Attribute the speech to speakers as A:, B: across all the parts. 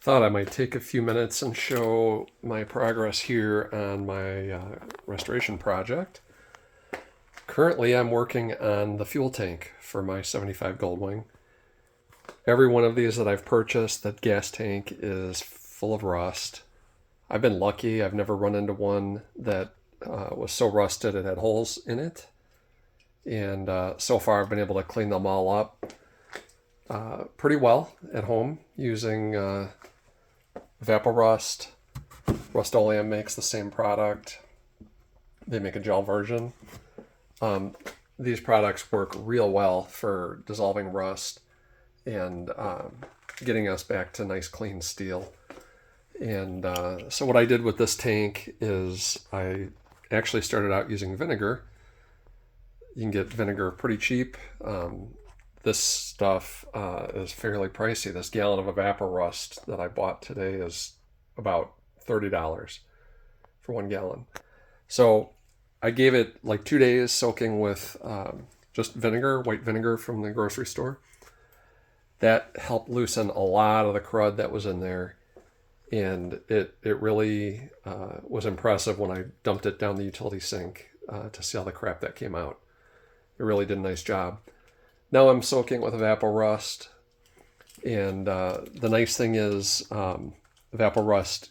A: Thought I might take a few minutes and show my progress here on my restoration project. Currently, I'm working on the fuel tank for my 75 Goldwing. Every one of these that I've purchased, that gas tank is full of rust. I've been lucky. I've never run into one that was so rusted it had holes in it. And so far, I've been able to clean them all up pretty well at home using Vaporust. Rust-Oleum makes the same product. They make a gel version. These products work real well for dissolving rust and getting us back to nice clean steel. And so what I did with this tank is I actually started out using vinegar. You can get vinegar pretty cheap. This stuff is fairly pricey. This gallon of Vaporust that I bought today is about $30 for 1 gallon. So I gave it like 2 days soaking with just vinegar, white vinegar from the grocery store. That helped loosen a lot of the crud that was in there. And it really was impressive when I dumped it down the utility sink to see all the crap that came out. It really did a nice job. Now I'm soaking with Vaporust, and the nice thing is Vaporust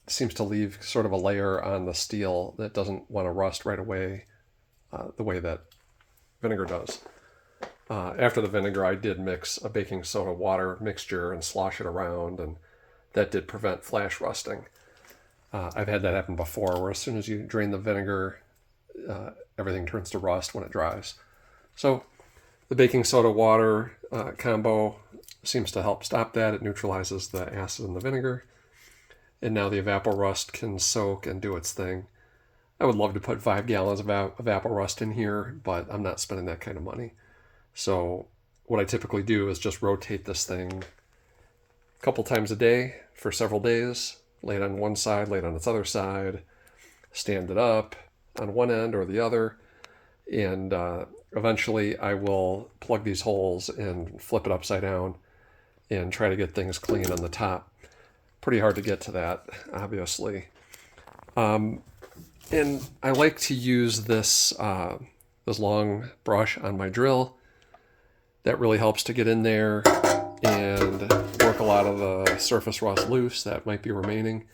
A: seems to leave sort of a layer on the steel that doesn't want to rust right away the way that vinegar does. After the vinegar, I did mix a baking soda water mixture and slosh it around, and that did prevent flash rusting. I've had that happen before, where as soon as you drain the vinegar, everything turns to rust when it dries. So the baking soda water combo seems to help stop that. It neutralizes the acid in the vinegar. And now the Vaporust can soak and do its thing. I would love to put 5 gallons of Vaporust in here, but I'm not spending that kind of money. So what I typically do is just rotate this thing a couple times a day for several days. Lay it on one side, lay it on its other side, stand it up on one end or the other, and eventually I will plug these holes and flip it upside down and try to get things clean on the top. Pretty hard to get to that, obviously. And I like to use this long brush on my drill. That really helps to get in there and work a lot of the surface rust loose that might be remaining.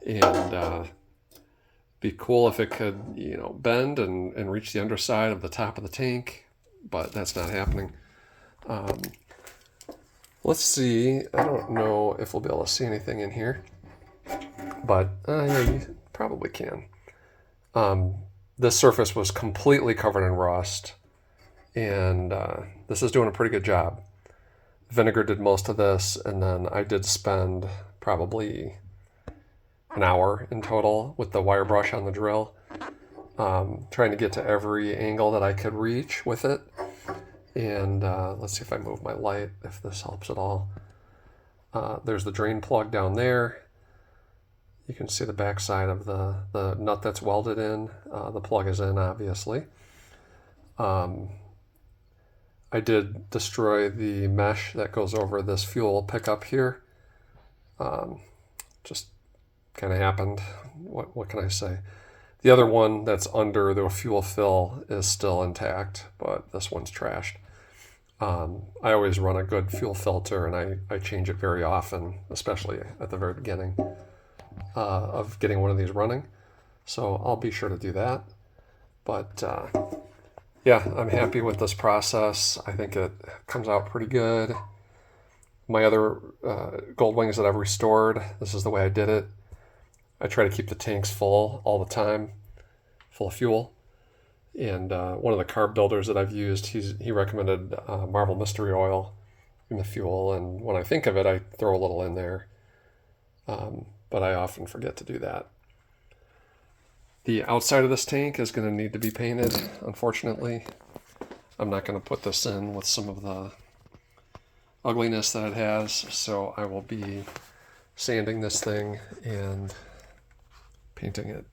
A: And be cool if it could, bend and reach the underside of the top of the tank, but that's not happening. Let's see. I don't know if we'll be able to see anything in here, but yeah, you probably can. This surface was completely covered in rust, and this is doing a pretty good job. Vinegar did most of this, and then I did spend probably an hour in total with the wire brush on the drill, trying to get to every angle that I could reach with it. And let's see if I move my light, if this helps at all. There's the drain plug down there. You can see the back side of the nut that's welded in. The plug is in, obviously. I did destroy the mesh that goes over this fuel pickup here. Just kind of happened. What can I say? The other one that's under the fuel fill is still intact, but this one's trashed. I always run a good fuel filter, and I change it very often, especially at the very beginning of getting one of these running. So I'll be sure to do that. But yeah, I'm happy with this process. I think it comes out pretty good. My other Goldwings that I've restored, this is the way I did it. I try to keep the tanks full all the time, full of fuel. And one of the carb builders that I've used, he recommended Marvel Mystery Oil in the fuel. And when I think of it, I throw a little in there. But I often forget to do that. The outside of this tank is going to need to be painted, unfortunately. I'm not going to put this in with some of the ugliness that it has, so I will be sanding this thing and painting it.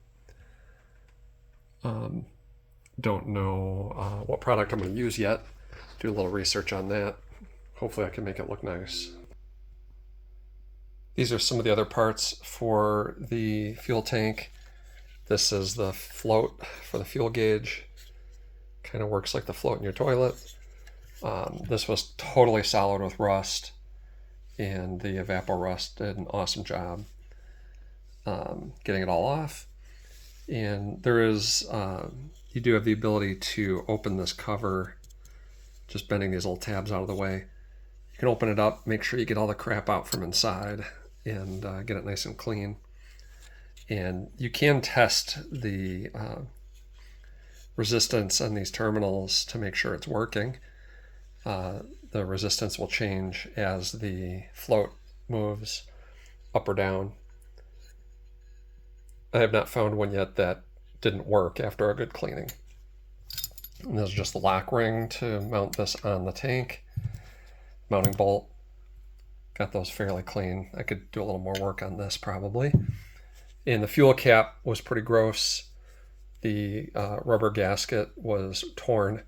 A: Don't know what product I'm going to use yet. Do a little research on that. Hopefully I can make it look nice. These are some of the other parts for the fuel tank. This is the float for the fuel gauge. Kind of works like the float in your toilet. This was totally solid with rust, and the Evapor-Rust did an awesome job getting it all off. And there is, you do have the ability to open this cover, just bending these little tabs out of the way. You can open it up, make sure you get all the crap out from inside, and get it nice and clean. And you can test the resistance on these terminals to make sure it's working. The resistance will change as the float moves up or down. I have not found one yet that didn't work after a good cleaning. And this is just the lock ring to mount this on the tank. Mounting bolt. Got those fairly clean. I could do a little more work on this probably. And the fuel cap was pretty gross. The rubber gasket was torn.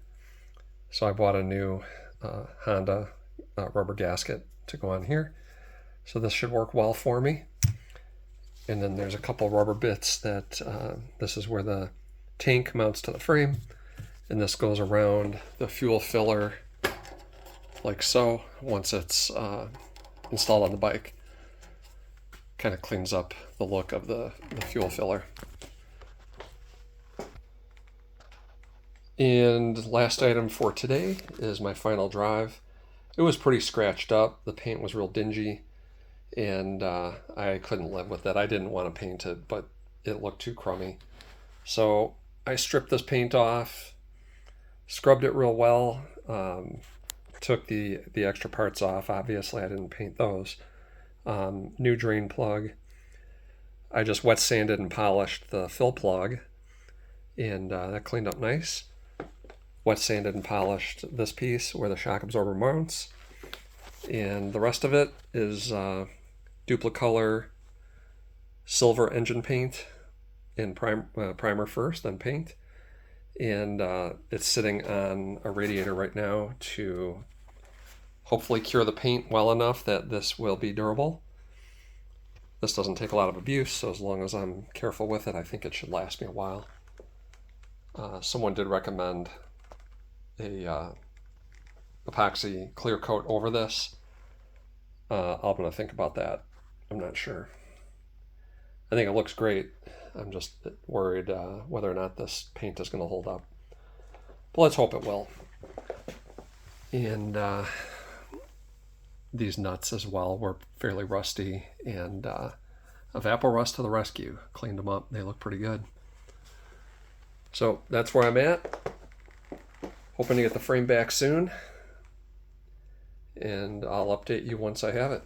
A: So I bought a new Honda rubber gasket to go on here. So this should work well for me. And then there's a couple rubber bits that this is where the tank mounts to the frame. And this goes around the fuel filler like so once it's installed on the bike. Kind of cleans up the look of the fuel filler. And last item for today is my final drive. It was pretty scratched up. The paint was real dingy, and I couldn't live with it. I didn't want to paint it, but it looked too crummy. So I stripped this paint off, scrubbed it real well, took the extra parts off. Obviously, I didn't paint those. New drain plug. I just wet sanded and polished the fill plug, and that cleaned up nice. Wet sanded and polished this piece where the shock absorber mounts, and the rest of it is duplicolor silver engine paint and primer first, then paint. And it's sitting on a radiator right now to hopefully cure the paint well enough that this will be durable. This doesn't take a lot of abuse, so as long as I'm careful with it, I think it should last me a while. Someone did recommend a epoxy clear coat over this. I'm going to think about that. I'm not sure. I think it looks great. I'm just worried whether or not this paint is going to hold up. But let's hope it will. And these nuts as well were fairly rusty, and Evapor-Rust to the rescue. Cleaned them up. They look pretty good. So that's where I'm at. Hoping to get the frame back soon, and I'll update you once I have it.